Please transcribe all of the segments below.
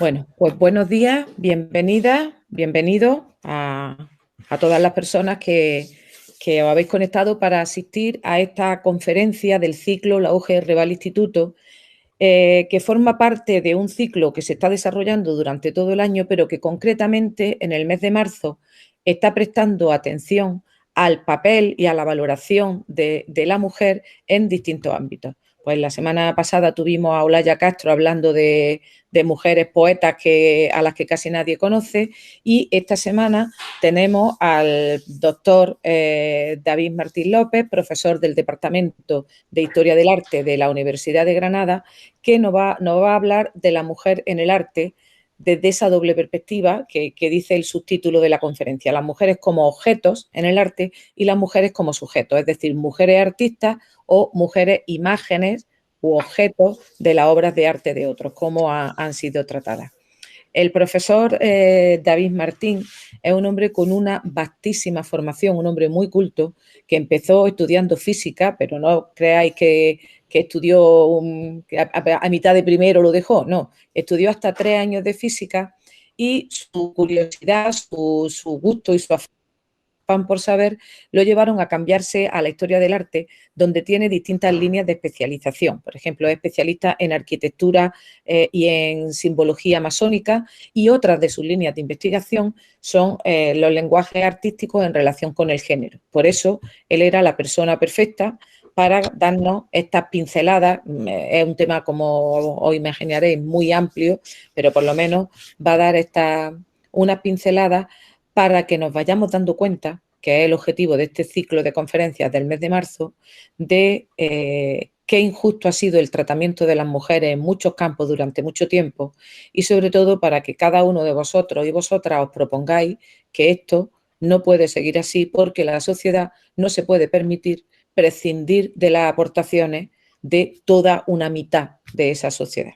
Bueno, pues buenos días, bienvenidas, bienvenidos a todas las personas que os habéis conectado para asistir a esta conferencia del ciclo La UGR va al Instituto, que forma parte de un ciclo que se está desarrollando durante todo el año, pero que concretamente en el mes de marzo está prestando atención al papel y a la valoración de la mujer en distintos ámbitos. Pues la semana pasada tuvimos a Olaya Castro hablando de mujeres poetas a las que casi nadie conoce, y esta semana tenemos al doctor David Martín López, profesor del Departamento de Historia del Arte de la Universidad de Granada, que nos va a hablar de la mujer en el arte desde esa doble perspectiva que dice el subtítulo de la conferencia: las mujeres como objetos en el arte y las mujeres como sujetos, es decir, mujeres artistas o mujeres imágenes u objetos de las obras de arte de otros, cómo han sido tratadas. El profesor David Martín es un hombre con una vastísima formación, un hombre muy culto, que empezó estudiando física, pero no creáis que estudió que a mitad de primero lo dejó, no, estudió hasta 3 años de física, y su curiosidad, su gusto y su afán por saber lo llevaron a cambiarse a la historia del arte, donde tiene distintas líneas de especialización. Por ejemplo, es especialista en arquitectura y en simbología masónica, y otras de sus líneas de investigación son los lenguajes artísticos en relación con el género. Por eso, él era la persona perfecta para darnos estas pinceladas. Es un tema, como os imaginaréis, muy amplio, pero por lo menos va a dar unas pinceladas para que nos vayamos dando cuenta, que es el objetivo de este ciclo de conferencias del mes de marzo, de qué injusto ha sido el tratamiento de las mujeres en muchos campos durante mucho tiempo, y sobre todo para que cada uno de vosotros y vosotras os propongáis que esto no puede seguir así, porque la sociedad no se puede permitir prescindir de las aportaciones de toda una mitad de esa sociedad.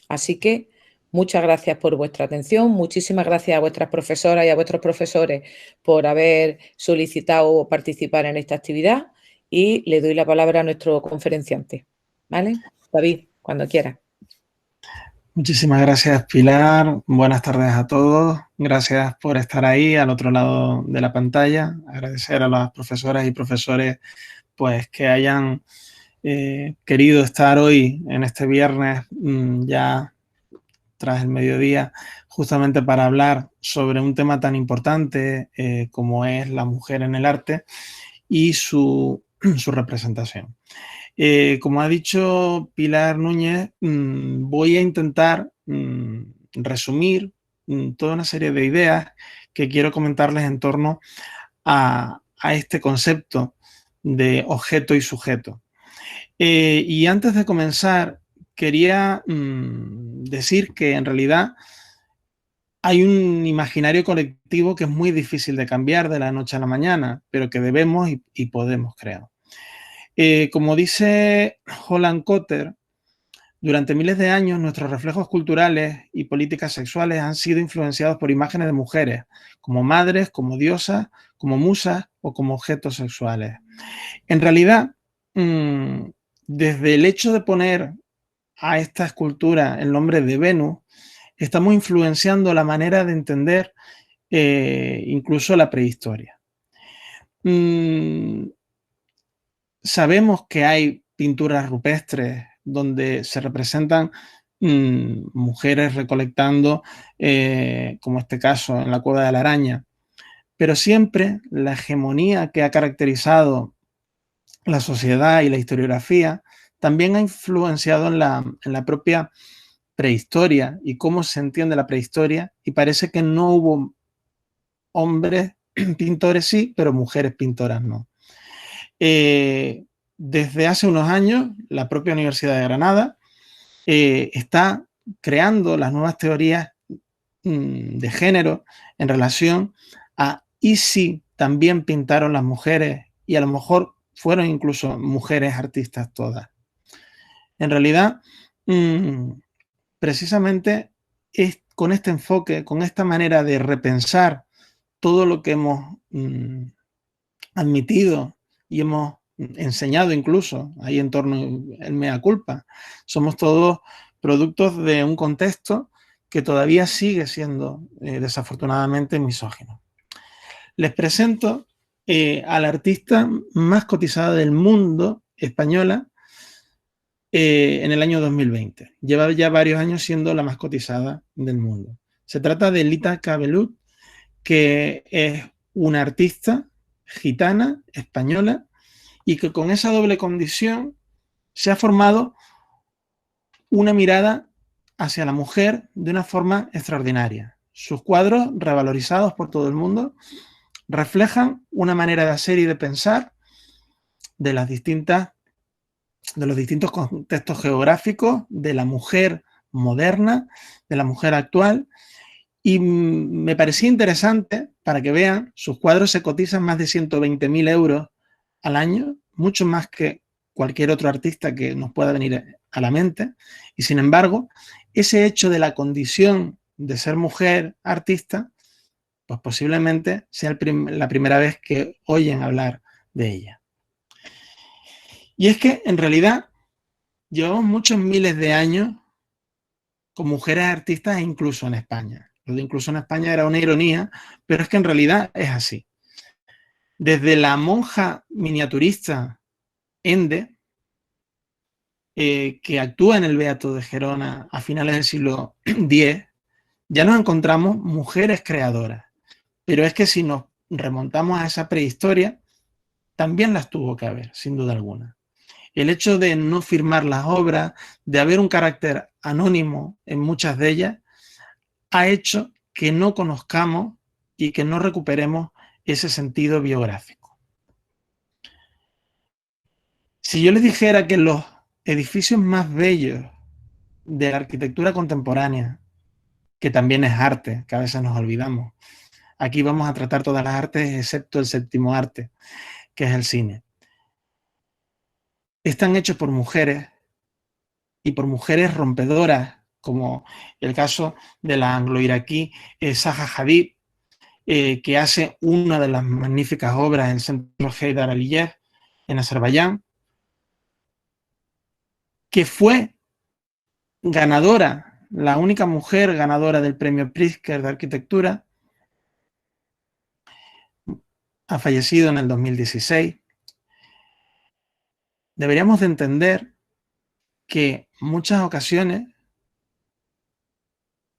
Así que muchas gracias por vuestra atención, muchísimas gracias a vuestras profesoras y a vuestros profesores por haber solicitado participar en esta actividad, y le doy la palabra a nuestro conferenciante. ¿Vale? David, cuando quieras. Muchísimas gracias, Pilar. Buenas tardes a todos. Gracias por estar ahí al otro lado de la pantalla. Agradecer a las profesoras y profesores pues que hayan querido estar hoy en este viernes ya tras el mediodía, justamente para hablar sobre un tema tan importante como es la mujer en el arte y su representación. Como ha dicho Pilar Núñez, voy a intentar resumir toda una serie de ideas que quiero comentarles en torno a este concepto de objeto y sujeto. Y antes de comenzar, quería decir que en realidad hay un imaginario colectivo que es muy difícil de cambiar de la noche a la mañana, pero que debemos y podemos crear. Como dice Holland Cotter, durante miles de años nuestros reflejos culturales y políticas sexuales han sido influenciados por imágenes de mujeres, como madres, como diosas, como musas o como objetos sexuales. En realidad, desde el hecho de poner a esta escultura el nombre de Venus, estamos influenciando la manera de entender incluso la prehistoria. Sabemos que hay pinturas rupestres donde se representan mujeres recolectando, como este caso en la Cueva de la Araña, pero siempre la hegemonía que ha caracterizado la sociedad y la historiografía también ha influenciado en la propia prehistoria y cómo se entiende la prehistoria, y parece que no hubo hombres pintores sí, pero mujeres pintoras no. Desde hace unos años, la propia Universidad de Granada está creando las nuevas teorías de género en relación a y si también pintaron las mujeres, y a lo mejor fueron incluso mujeres artistas todas. En realidad, precisamente es con este enfoque, con esta manera de repensar todo lo que hemos admitido y hemos enseñado incluso ahí en torno al mea culpa. Somos todos productos de un contexto que todavía sigue siendo desafortunadamente misógino. Les presento a la artista más cotizada del mundo, española, en el año 2020. Lleva ya varios años siendo la más cotizada del mundo. Se trata de Lita Cabelut, que es una artista gitana, española, y que con esa doble condición se ha formado una mirada hacia la mujer de una forma extraordinaria. Sus cuadros, revalorizados por todo el mundo, reflejan una manera de hacer y de pensar de los distintos contextos geográficos, de la mujer moderna, de la mujer actual. Y me parecía interesante, para que vean, sus cuadros se cotizan más de 120.000 euros al año, mucho más que cualquier otro artista que nos pueda venir a la mente. Y sin embargo, ese hecho de la condición de ser mujer artista, pues posiblemente sea la primera vez que oyen hablar de ella. Y es que, en realidad, llevamos muchos miles de años con mujeres artistas, incluso en España. Lo de incluso en España era una ironía, pero es que en realidad es así. Desde la monja miniaturista Ende, que actúa en el Beato de Gerona a finales del siglo X, ya nos encontramos mujeres creadoras. Pero es que si nos remontamos a esa prehistoria, también las tuvo que haber, sin duda alguna. El hecho de no firmar las obras, de haber un carácter anónimo en muchas de ellas, ha hecho que no conozcamos y que no recuperemos ese sentido biográfico. Si yo les dijera que los edificios más bellos de la arquitectura contemporánea, que también es arte, que a veces nos olvidamos, aquí vamos a tratar todas las artes excepto el séptimo arte, que es el cine, están hechos por mujeres y por mujeres rompedoras, como el caso de la anglo-iraquí Zaha Hadid, que hace una de las magníficas obras en el Centro Heydar Aliyev, en Azerbaiyán, que fue ganadora, la única mujer ganadora del premio Pritzker de arquitectura, ha fallecido en el 2016. Deberíamos de entender que en muchas ocasiones,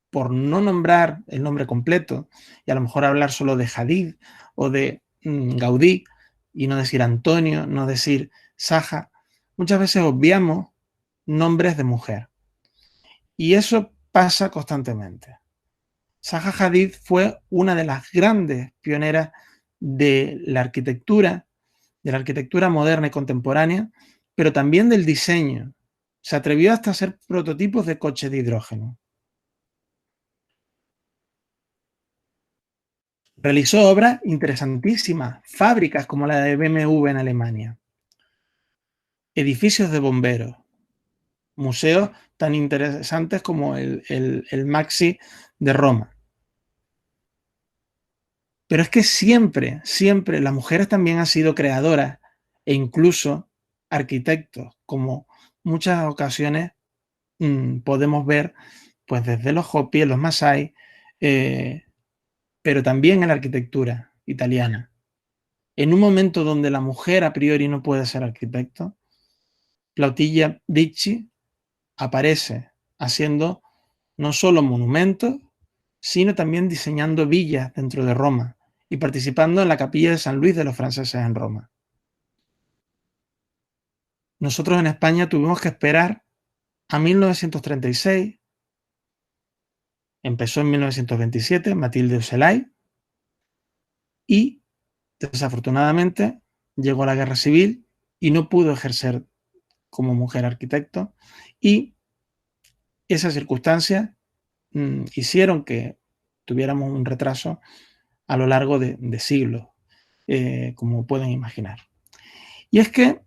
por no nombrar el nombre completo y a lo mejor hablar solo de Hadid o de Gaudí y no decir Antonio, no decir Zaha, muchas veces obviamos nombres de mujer. Y eso pasa constantemente. Zaha Hadid fue una de las grandes pioneras de la arquitectura moderna y contemporánea, pero también del diseño. Se atrevió hasta a hacer prototipos de coches de hidrógeno. Realizó obras interesantísimas, fábricas como la de BMW en Alemania, edificios de bomberos, museos tan interesantes como el Maxi de Roma. Pero es que siempre, siempre las mujeres también han sido creadoras e incluso arquitectos, como muchas ocasiones podemos ver pues desde los Hopi, los Masái, pero también en la arquitectura italiana. En un momento donde la mujer a priori no puede ser arquitecto, Plautilla Ricci aparece haciendo no solo monumentos, sino también diseñando villas dentro de Roma y participando en la capilla de San Luis de los franceses en Roma. Nosotros en España tuvimos que esperar a 1936, empezó en 1927, Matilde Ocellay, y desafortunadamente llegó la guerra civil y no pudo ejercer como mujer arquitecto, y esas circunstancias hicieron que tuviéramos un retraso a lo largo de siglos, como pueden imaginar. Y es que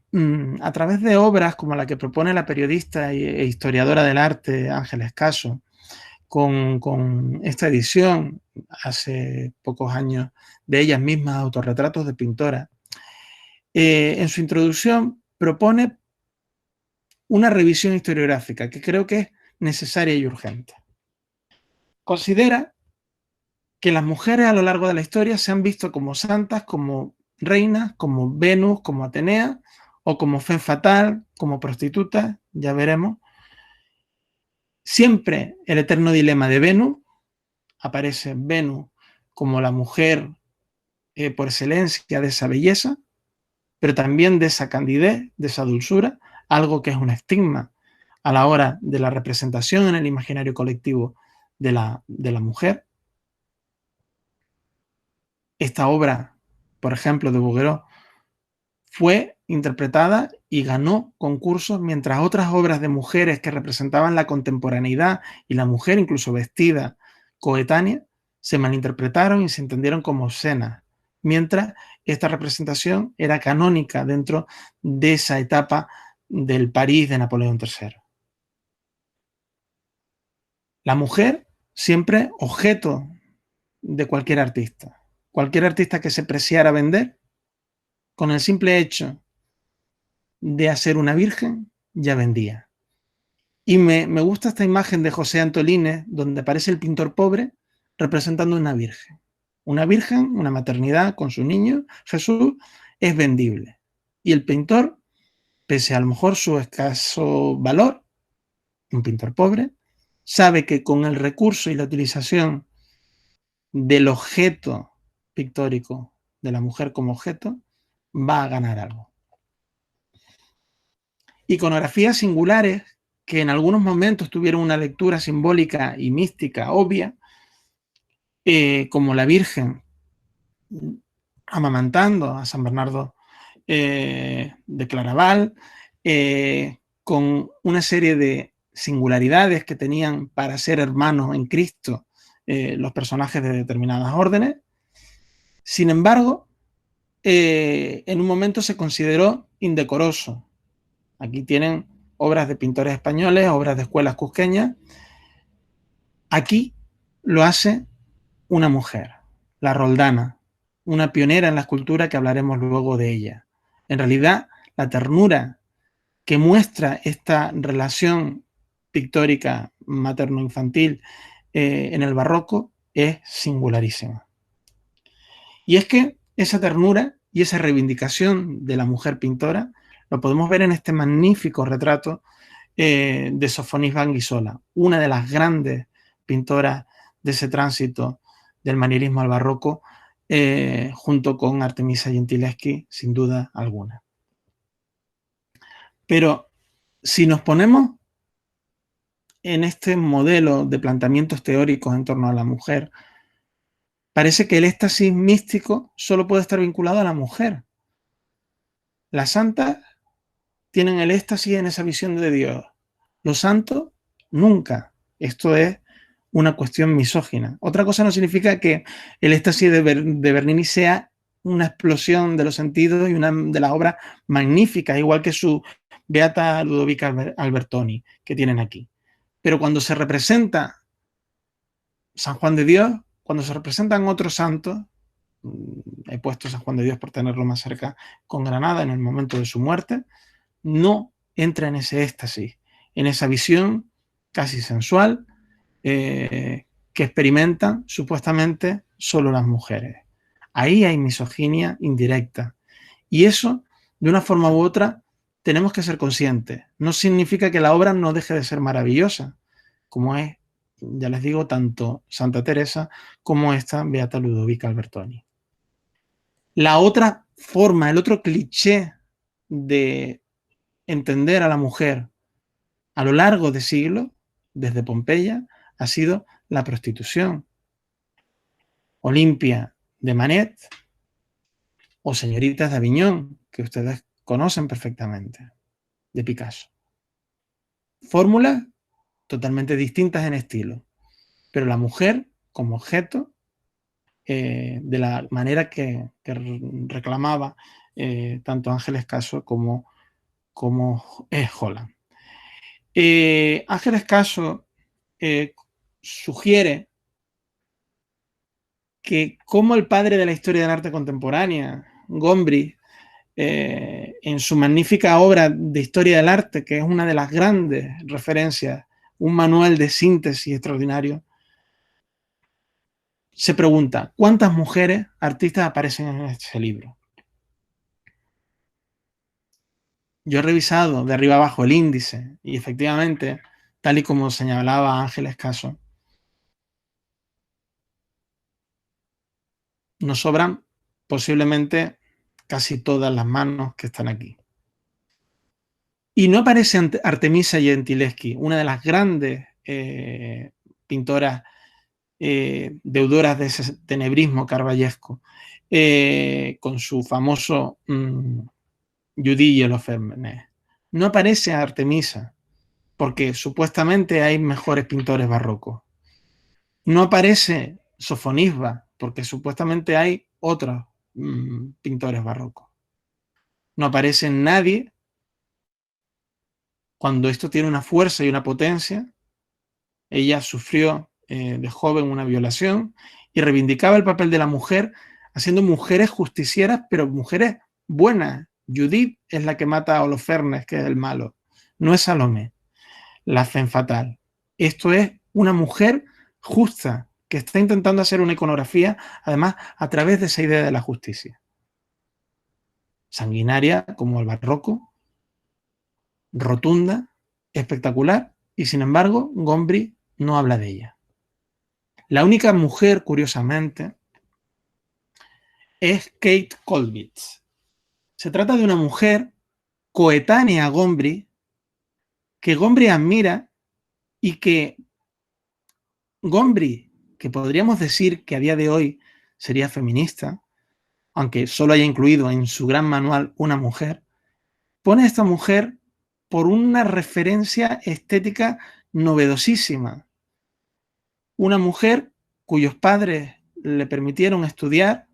a través de obras como la que propone la periodista e historiadora del arte Ángeles Caso, con esta edición hace pocos años de ellas mismas, Autorretratos de pintora, en su introducción propone una revisión historiográfica que creo que es necesaria y urgente. considera que las mujeres a lo largo de la historia se han visto como santas, como reinas, como Venus, como Atenea, o como femme fatale, como prostitutas, ya veremos. Siempre el eterno dilema de Venus, aparece Venus como la mujer por excelencia de esa belleza, pero también de esa candidez, de esa dulzura, algo que es un estigma a la hora de la representación en el imaginario colectivo de la mujer. Esta obra, por ejemplo, de Bouguereau, fue interpretada y ganó concursos, mientras otras obras de mujeres que representaban la contemporaneidad y la mujer incluso vestida coetánea se malinterpretaron y se entendieron como obscenas, mientras esta representación era canónica dentro de esa etapa del París de Napoleón III. La mujer siempre objeto de cualquier artista. Cualquier artista que se preciara vender, con el simple hecho de hacer una virgen, ya vendía. Y me gusta esta imagen de José Antolínez, donde aparece el pintor pobre representando una virgen. Una virgen, una maternidad con su niño, Jesús, es vendible. Y el pintor, pese a lo mejor su escaso valor, un pintor pobre, sabe que con el recurso y la utilización del objeto pictórico, de la mujer como objeto, va a ganar algo. Iconografías singulares que en algunos momentos tuvieron una lectura simbólica y mística obvia, como la Virgen amamantando a San Bernardo de Claraval, con una serie de singularidades que tenían para ser hermanos en Cristo los personajes de determinadas órdenes. Sin embargo, en un momento se consideró indecoroso. Aquí tienen obras de pintores españoles, obras de escuelas cusqueñas. Aquí lo hace una mujer, la Roldana, una pionera en la escultura que hablaremos luego de ella. En realidad, la ternura que muestra esta relación pictórica materno-infantil en el barroco es singularísima. Y es que esa ternura y esa reivindicación de la mujer pintora lo podemos ver en este magnífico retrato de Sofonis Banguisola, una de las grandes pintoras de ese tránsito del manierismo al barroco, junto con Artemisia Gentileschi, sin duda alguna. Pero si nos ponemos en este modelo de planteamientos teóricos en torno a la mujer, parece que el éxtasis místico solo puede estar vinculado a la mujer. Las santas tienen el éxtasis en esa visión de Dios. Los santos, nunca. Esto es una cuestión misógina. Otra cosa no significa que el éxtasis de Bernini sea una explosión de los sentidos y una de las obras magníficas, igual que su Beata Ludovica Albertoni, que tienen aquí. Pero cuando se representa San Juan de Dios, cuando se representan otros santos, he puesto San Juan de Dios por tenerlo más cerca con Granada en el momento de su muerte, no entra en ese éxtasis, en esa visión casi sensual que experimentan supuestamente solo las mujeres. Ahí hay misoginia indirecta. Y eso, de una forma u otra, tenemos que ser conscientes. No significa que la obra no deje de ser maravillosa, como es, ya les digo, tanto Santa Teresa como esta Beata Ludovica Albertoni. La otra forma, el otro cliché de entender a la mujer a lo largo de siglos, desde Pompeya, ha sido la prostitución. Olimpia de Manet o Señoritas de Aviñón, que ustedes conocen perfectamente, de Picasso. Fórmulas totalmente distintas en estilo, pero la mujer como objeto, de la manera que reclamaba tanto Ángeles Caso como Holland. Ángeles Caso sugiere que como el padre de la historia del arte contemporánea, Gombrich, en su magnífica obra de historia del arte, que es una de las grandes referencias, un manual de síntesis extraordinario, se pregunta, ¿cuántas mujeres artistas aparecen en este libro? Yo he revisado de arriba abajo el índice y efectivamente, tal y como señalaba Ángeles Caso, nos sobran posiblemente casi todas las manos que están aquí. Y no aparece Artemisa Gentileschi, una de las grandes pintoras deudoras de ese tenebrismo carvallesco, con su famoso Judí y Holofernes. No aparece Artemisa, porque supuestamente hay mejores pintores barrocos. No aparece Sofonisba, porque supuestamente hay otros pintores barrocos. No aparece nadie cuando esto tiene una fuerza y una potencia. Ella sufrió de joven una violación y reivindicaba el papel de la mujer haciendo mujeres justicieras, pero mujeres buenas. Judith es la que mata a Holofernes, que es el malo. No es Salomé, la femme fatale. Esto es una mujer justa que está intentando hacer una iconografía, además, a través de esa idea de la justicia. Sanguinaria, como el barroco, rotunda, espectacular, y sin embargo, Gombrich no habla de ella. La única mujer, curiosamente, es Kate Colvitz. Se trata de una mujer coetánea a Gombrich, que Gombrich admira y que Gombrich, que podríamos decir que a día de hoy sería feminista, aunque solo haya incluido en su gran manual una mujer, pone a esta mujer por una referencia estética novedosísima. Una mujer cuyos padres le permitieron estudiar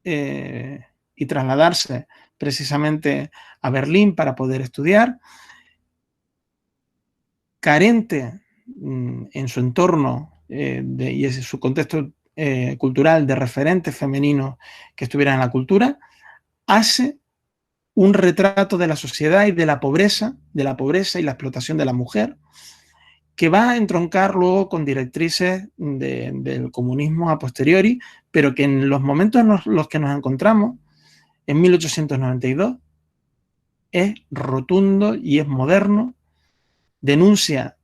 y trasladarse precisamente a Berlín para poder estudiar, carente en su entorno y en su contexto cultural de referentes femeninos que estuvieran en la cultura, hace un retrato de la sociedad y de la pobreza y la explotación de la mujer, que va a entroncar luego con directrices del comunismo a posteriori, pero que en los momentos en los que nos encontramos, en 1892, es rotundo y es moderno, denuncia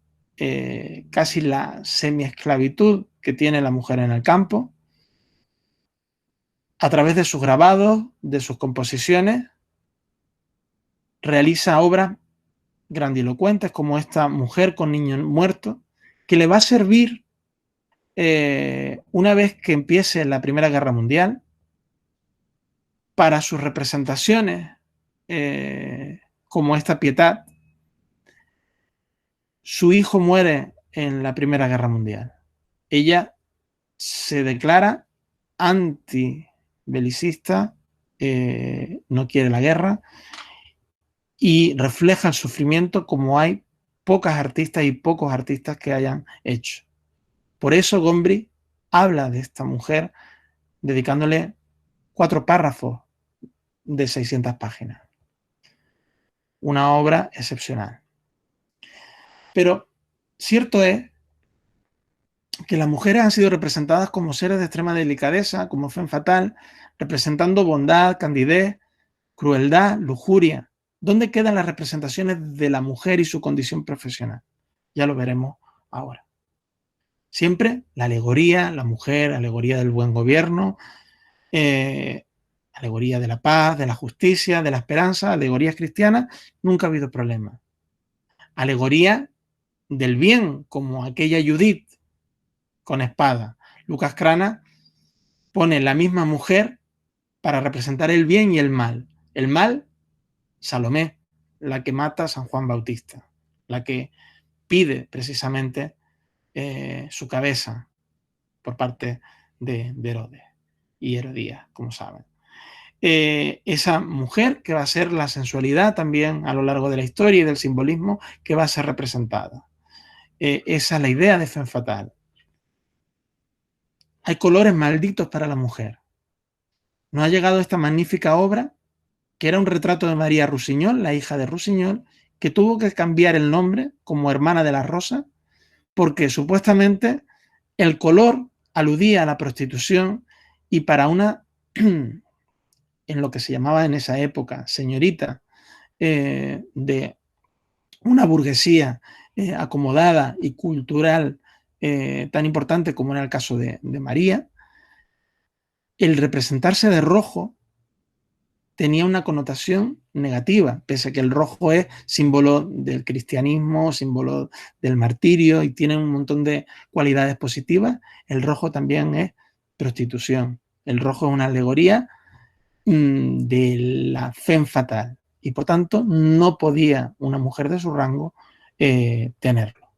casi la semiesclavitud que tiene la mujer en el campo, a través de sus grabados, de sus composiciones, realiza obras grandilocuentes como esta Mujer con niño muerto, que le va a servir una vez que empiece la Primera Guerra Mundial para sus representaciones como esta Pietà. Su hijo muere en la Primera Guerra Mundial. Ella se declara antibelicista, no quiere la guerra y refleja el sufrimiento como hay pocas artistas y pocos artistas que hayan hecho. Por eso Gombrich habla de esta mujer dedicándole 4 párrafos de 600 páginas. Una obra excepcional. Pero cierto es que las mujeres han sido representadas como seres de extrema delicadeza, como femme fatale, representando bondad, candidez, crueldad, lujuria. ¿Dónde quedan las representaciones de la mujer y su condición profesional? Ya lo veremos ahora. Siempre la alegoría, la mujer, alegoría del buen gobierno, alegoría de la paz, de la justicia, de la esperanza, alegorías cristianas, nunca ha habido problema. Alegoría del bien, como aquella Judith con espada. Lucas Cranach pone la misma mujer para representar el bien y el mal. El mal, Salomé, la que mata a San Juan Bautista, la que pide precisamente su cabeza por parte de Herodes y Herodías, como saben. Esa mujer que va a ser la sensualidad también a lo largo de la historia y del simbolismo que va a ser representada. Esa es la idea de femme fatale. Hay colores malditos para la mujer. Nos ha llegado esta magnífica obra, que era un retrato de María Rusiñol, la hija de Rusiñol, que tuvo que cambiar el nombre como Hermana de la Rosa, porque supuestamente el color aludía a la prostitución y para una, en lo que se llamaba en esa época, señorita de una burguesía acomodada y cultural tan importante como era el caso de María, el representarse de rojo tenía una connotación negativa, pese a que el rojo es símbolo del cristianismo, símbolo del martirio y tiene un montón de cualidades positivas. El rojo también es prostitución. El rojo es una alegoría de la femme fatal y por tanto no podía una mujer de su rango tenerlo.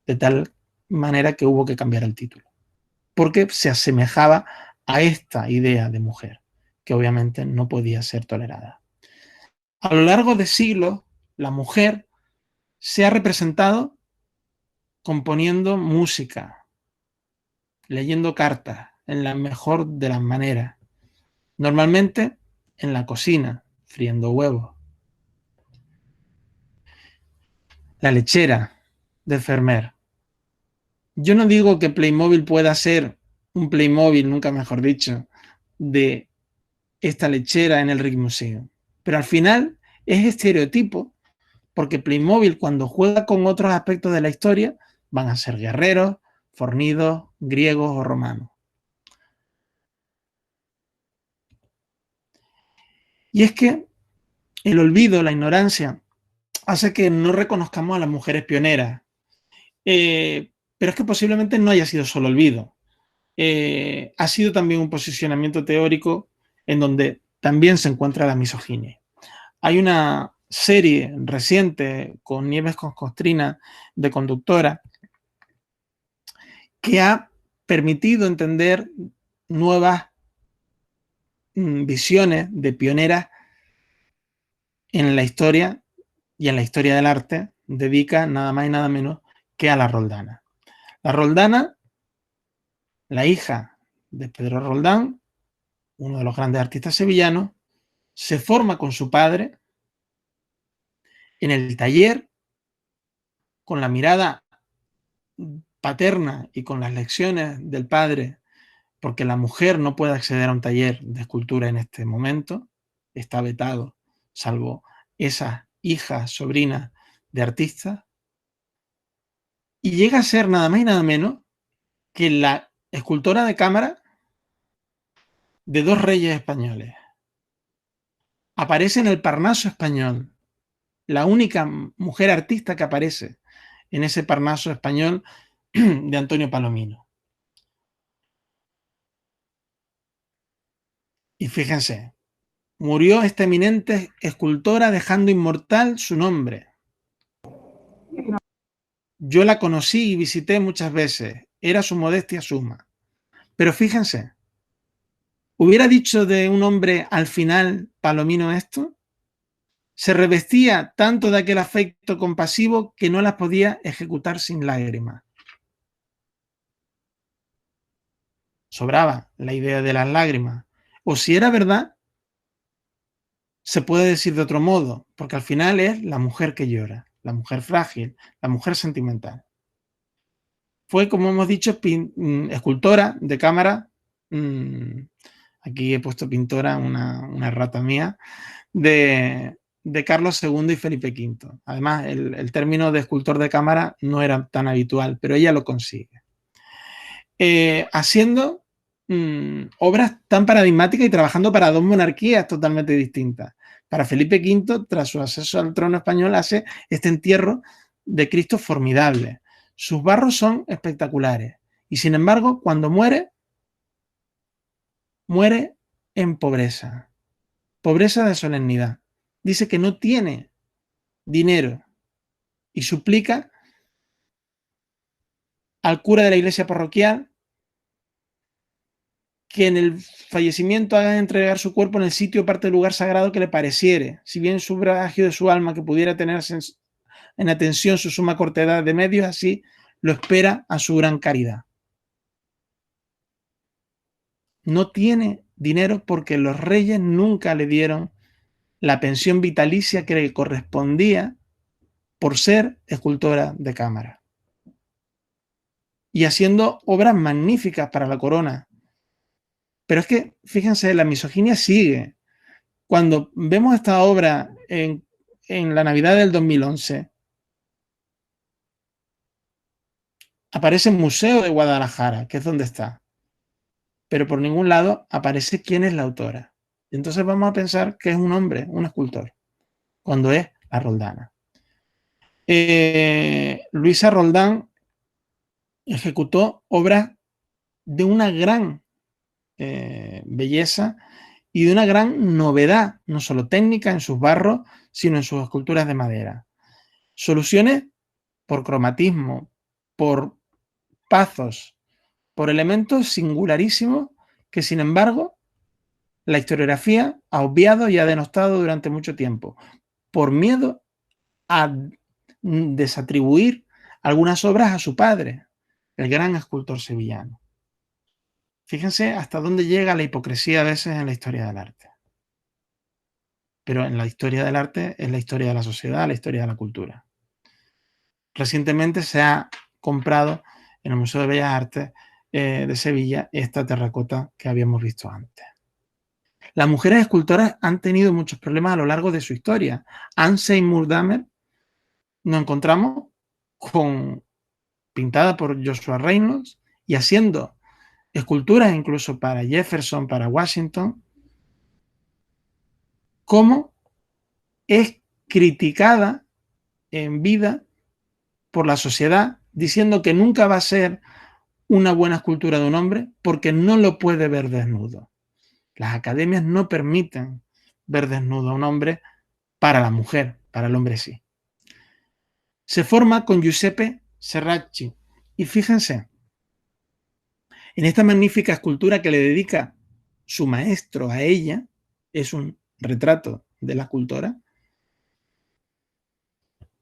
De tal manera que hubo que cambiar el título, porque se asemejaba a esta idea de mujer, que obviamente no podía ser tolerada. A lo largo de siglos, la mujer se ha representado componiendo música, leyendo cartas, en la mejor de las maneras. Normalmente en la cocina, friendo huevos. La lechera de Fermer. Yo no digo que Playmobil pueda ser un Playmobil, nunca mejor dicho, de esta lechera en el Rijksmuseum, pero al final es estereotipo porque Playmobil, cuando juega con otros aspectos de la historia, van a ser guerreros, fornidos, griegos o romanos. Y es que el olvido, la ignorancia, hace que no reconozcamos a las mujeres pioneras. Pero es que posiblemente no haya sido solo olvido. Ha sido también un posicionamiento teórico en donde también se encuentra la misoginia. Hay una serie reciente con Nieves Costrina de Conductora que ha permitido entender nuevas visiones de pioneras en la historia y en la historia del arte, dedica nada más y nada menos que a la Roldana. La Roldana, la hija de Pedro Roldán, uno de los grandes artistas sevillanos, se forma con su padre en el taller, con la mirada paterna y con las lecciones del padre, porque la mujer no puede acceder a un taller de escultura en este momento, está vetado, salvo esas hijas, sobrinas de artistas, y llega a ser nada más y nada menos que la escultora de cámara de dos reyes españoles. Aparece en el Parnaso español, la única mujer artista que aparece en ese Parnaso español de Antonio Palomino. Y fíjense, murió esta eminente escultora dejando inmortal su nombre. Yo la conocí y visité muchas veces, era su modestia suma. Pero fíjense, ¿hubiera dicho de un hombre al final Palomino esto? Se revestía tanto de aquel afecto compasivo que no las podía ejecutar sin lágrimas. Sobraba la idea de las lágrimas. O si era verdad, se puede decir de otro modo, porque al final es la mujer que llora, la mujer frágil, la mujer sentimental. Fue, como hemos dicho, escultora de cámara. Aquí he puesto pintora, una rata mía, de Carlos II y Felipe V. Además, el término de escultor de cámara no era tan habitual, pero ella lo consigue. Haciendo obras tan paradigmáticas y trabajando para dos monarquías totalmente distintas. Para Felipe V, tras su acceso al trono español, hace este entierro de Cristo formidable. Sus barros son espectaculares. Y sin embargo, cuando muere, muere en pobreza. Pobreza de solemnidad. Dice que no tiene dinero y suplica al cura de la iglesia parroquial que en el fallecimiento haga entregar su cuerpo en el sitio o parte del lugar sagrado que le pareciere, si bien sufragio de su alma que pudiera tenerse en atención su suma cortedad de medios, así lo espera a su gran caridad. No tiene dinero porque los reyes nunca le dieron la pensión vitalicia que le correspondía por ser escultora de cámara. y haciendo obras magníficas para la corona. Pero es que, fíjense, la misoginia sigue. Cuando vemos esta obra en la Navidad del 2011, aparece el Museo de Guadalajara, que es donde está, pero por ningún lado aparece quién es la autora. Y entonces vamos a pensar que es un hombre, un escultor, cuando es la Roldana. Luisa Roldán ejecutó obras de una gran belleza y de una gran novedad, no solo técnica en sus barros, sino en sus esculturas de madera. Soluciones por cromatismo, por pazos, por elementos singularísimos que, sin embargo, la historiografía ha obviado y ha denostado durante mucho tiempo, por miedo a desatribuir algunas obras a su padre, el gran escultor sevillano. Fíjense hasta dónde llega la hipocresía a veces en la historia del arte. Pero en la historia del arte es la historia de la sociedad, la historia de la cultura. Recientemente se ha comprado en el Museo de Bellas Artes de Sevilla esta terracota que habíamos visto antes. Las mujeres escultoras han tenido muchos problemas a lo largo de su historia. Anne Seymour Damer nos encontramos pintada por Joshua Reynolds y haciendo esculturas incluso para Jefferson, para Washington, cómo es criticada en vida por la sociedad, diciendo que nunca va a ser una buena escultura de un hombre porque no lo puede ver desnudo. Las academias no permiten ver desnudo a un hombre para la mujer, para el hombre sí. Se forma con Giuseppe Serracci y fíjense, en esta magnífica escultura que le dedica su maestro a ella, es un retrato de la escultora,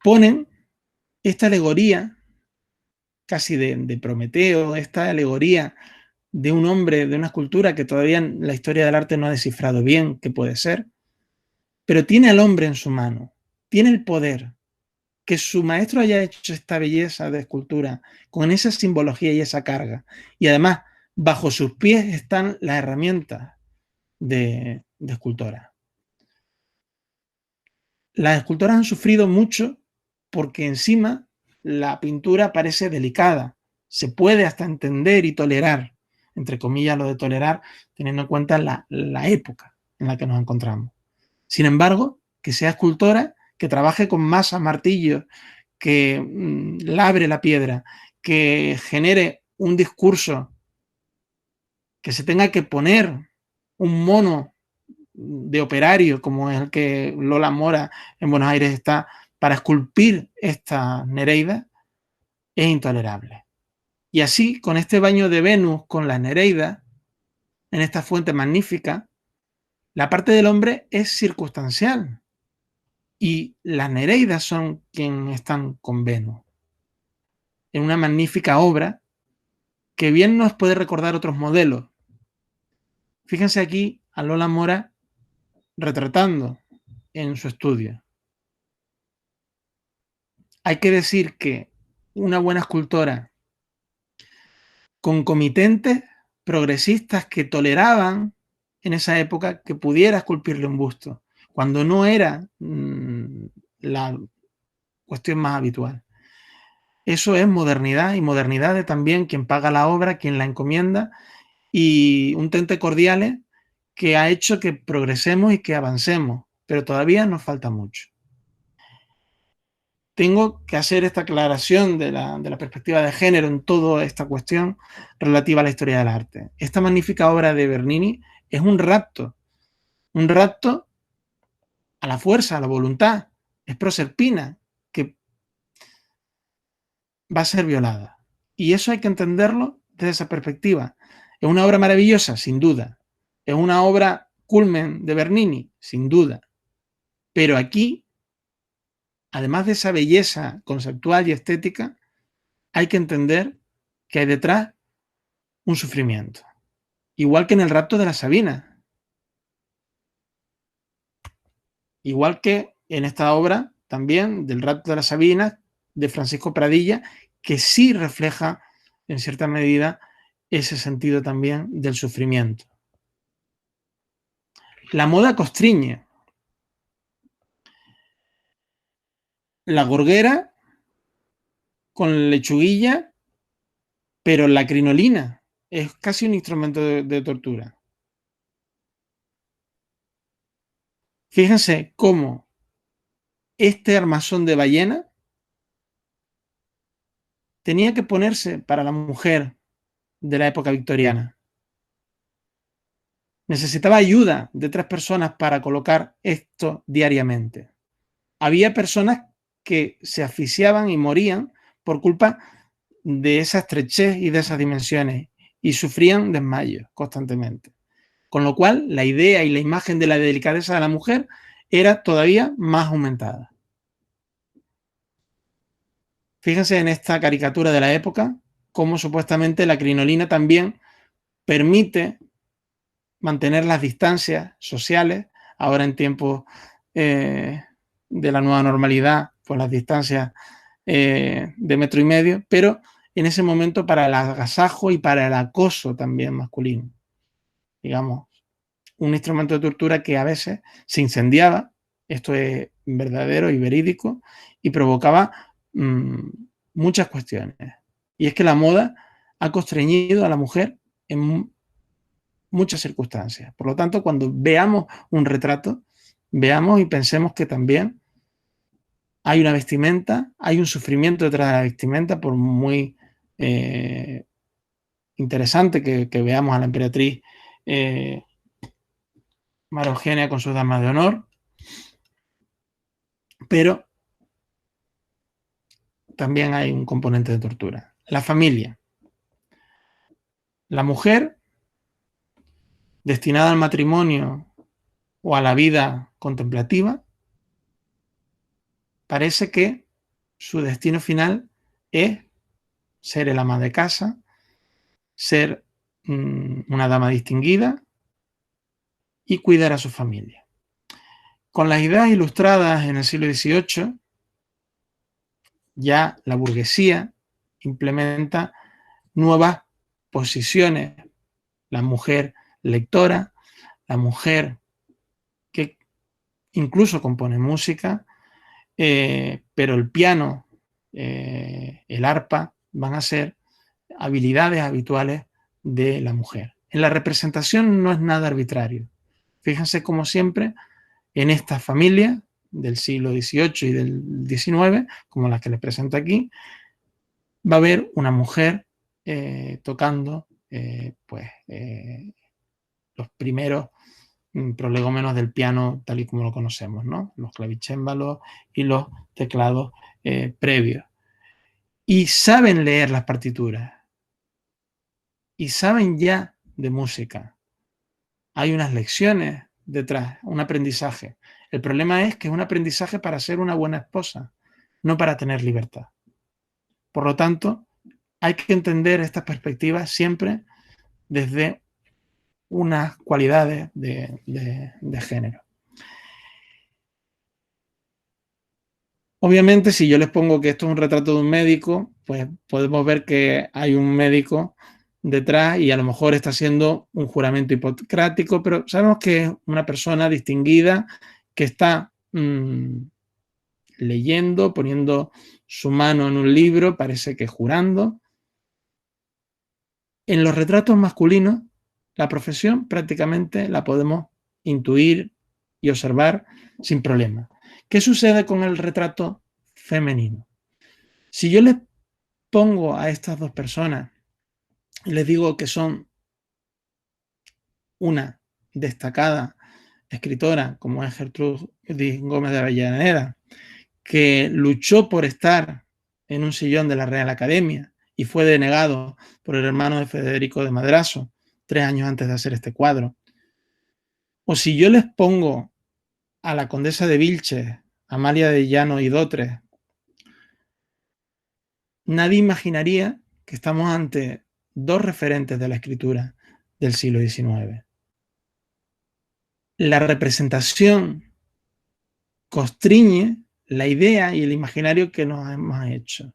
ponen esta alegoría casi de Prometeo, esta alegoría de un hombre, de una escultura que todavía en la historia del arte no ha descifrado bien qué puede ser, pero tiene al hombre en su mano, tiene el poder. Que su maestro haya hecho esta belleza de escultura con esa simbología y esa carga, y además bajo sus pies están las herramientas de escultora. Las escultoras han sufrido mucho porque encima la pintura parece delicada, se puede hasta entender y tolerar, entre comillas lo de tolerar, teniendo en cuenta la época en la que nos encontramos. Sin embargo, que sea escultora, que trabaje con masa, martillo, que labre la piedra, que genere un discurso, que se tenga que poner un mono de operario, como es el que Lola Mora en Buenos Aires está, para esculpir esta Nereida, es intolerable. Y así, con este baño de Venus, con la Nereida, en esta fuente magnífica, la parte del hombre es circunstancial. Y las Nereidas son quienes están con Venus. En una magnífica obra que bien nos puede recordar otros modelos. Fíjense aquí a Lola Mora retratando en su estudio. Hay que decir que una buena escultora con comitentes progresistas que toleraban en esa época que pudiera esculpirle un busto, cuando no era la cuestión más habitual. Eso es modernidad, y modernidad de también quien paga la obra, quien la encomienda, y un tente cordiales que ha hecho que progresemos y que avancemos, pero todavía nos falta mucho. Tengo que hacer esta aclaración de la perspectiva de género en toda esta cuestión relativa a la historia del arte. Esta magnífica obra de Bernini es un rapto a la fuerza, a la voluntad, es Proserpina, que va a ser violada. Y eso hay que entenderlo desde esa perspectiva. ¿Es una obra maravillosa? Sin duda. ¿Es una obra culmen de Bernini? Sin duda. Pero aquí, además de esa belleza conceptual y estética, hay que entender que hay detrás un sufrimiento. Igual que en el rapto de la Sabina. Igual que en esta obra también del rapto de la Sabina de Francisco Pradilla, que sí refleja en cierta medida, ese sentido también del sufrimiento. La moda constriñe. La gorguera con lechuguilla, pero la crinolina es casi un instrumento de tortura. Fíjense cómo este armazón de ballena tenía que ponerse para la mujer de la época victoriana. Necesitaba ayuda de 3 personas para colocar esto diariamente. Había personas que se asfixiaban y morían por culpa de esa estrechez y de esas dimensiones y sufrían desmayos constantemente. Con lo cual, la idea y la imagen de la delicadeza de la mujer era todavía más aumentada. Fíjense en esta caricatura de la época, cómo supuestamente la crinolina también permite mantener las distancias sociales, ahora en tiempos de la nueva normalidad, pues las distancias de metro y medio, pero en ese momento para el agasajo y para el acoso también masculino. Digamos, un instrumento de tortura que a veces se incendiaba, esto es verdadero y verídico, y provocaba muchas cuestiones. Y es que la moda ha constreñido a la mujer en muchas circunstancias. Por lo tanto, cuando veamos un retrato, veamos y pensemos que también hay una vestimenta, hay un sufrimiento detrás de la vestimenta, por muy interesante que veamos a la emperatriz María Eugenia con sus damas de honor, pero también hay un componente de tortura. La familia. La mujer destinada al matrimonio o a la vida contemplativa, parece que su destino final es ser el ama de casa, ser una dama distinguida y cuidar a su familia. Con las ideas ilustradas en el siglo XVIII, ya la burguesía implementa nuevas posiciones. La mujer lectora, la mujer que incluso compone música, pero el piano, el arpa, van a ser habilidades habituales de la mujer. En la representación no es nada arbitrario. Fíjense como siempre en estas familias del siglo XVIII y del XIX, como las que les presento aquí, va a haber una mujer tocando los primeros prolegómenos del piano tal y como lo conocemos, ¿no? Los clavicémbalos y los teclados previos. Y saben leer las partituras. Y saben ya de música. Hay unas lecciones detrás, un aprendizaje. El problema es que es un aprendizaje para ser una buena esposa, no para tener libertad. Por lo tanto, hay que entender estas perspectivas siempre desde unas cualidades de género. Obviamente, si yo les pongo que esto es un retrato de un médico, pues podemos ver que hay un médico detrás y a lo mejor está haciendo un juramento hipocrático, pero sabemos que es una persona distinguida que está leyendo, poniendo su mano en un libro, parece que jurando. En los retratos masculinos, la profesión prácticamente la podemos intuir y observar sin problema. ¿Qué sucede con el retrato femenino? Si yo les pongo a estas dos personas y les digo que son una destacada escritora como es Gertrudis Gómez de Avellaneda, que luchó por estar en un sillón de la Real Academia y fue denegado por el hermano de Federico de Madrazo 3 años antes de hacer este cuadro. O si yo les pongo a la condesa de Vilches, Amalia de Llano y Dotres, nadie imaginaría que estamos ante dos referentes de la escritura del siglo XIX. La representación constriñe la idea y el imaginario que nos hemos hecho.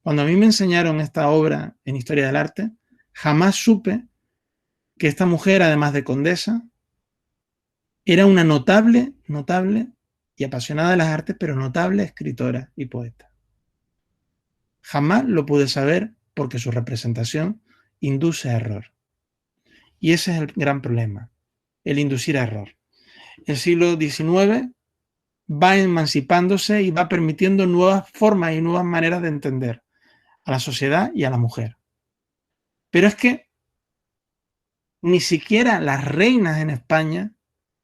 Cuando a mí me enseñaron esta obra en Historia del Arte, jamás supe que esta mujer, además de condesa, era una notable y apasionada de las artes, pero notable escritora y poeta. Jamás lo pude saber porque su representación induce a error. Y ese es el gran problema, el inducir a error. El siglo XIX va emancipándose y va permitiendo nuevas formas y nuevas maneras de entender a la sociedad y a la mujer. Pero es que ni siquiera las reinas en España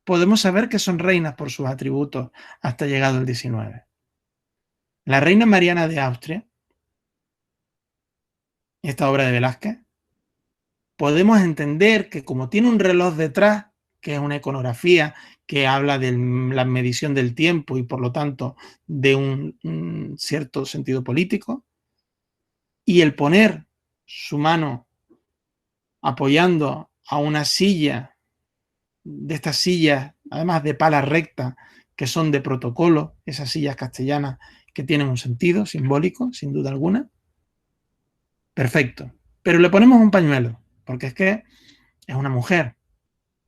podemos saber que son reinas por sus atributos hasta llegado el XIX. La reina Mariana de Austria, esta obra de Velázquez, podemos entender que como tiene un reloj detrás, que es una iconografía que habla de la medición del tiempo y por lo tanto de un cierto sentido político, y el poner su mano apoyando a una silla, de estas sillas, además de pala recta, que son de protocolo, esas sillas castellanas que tienen un sentido simbólico, sin duda alguna, perfecto. Pero le ponemos un pañuelo, porque es que es una mujer.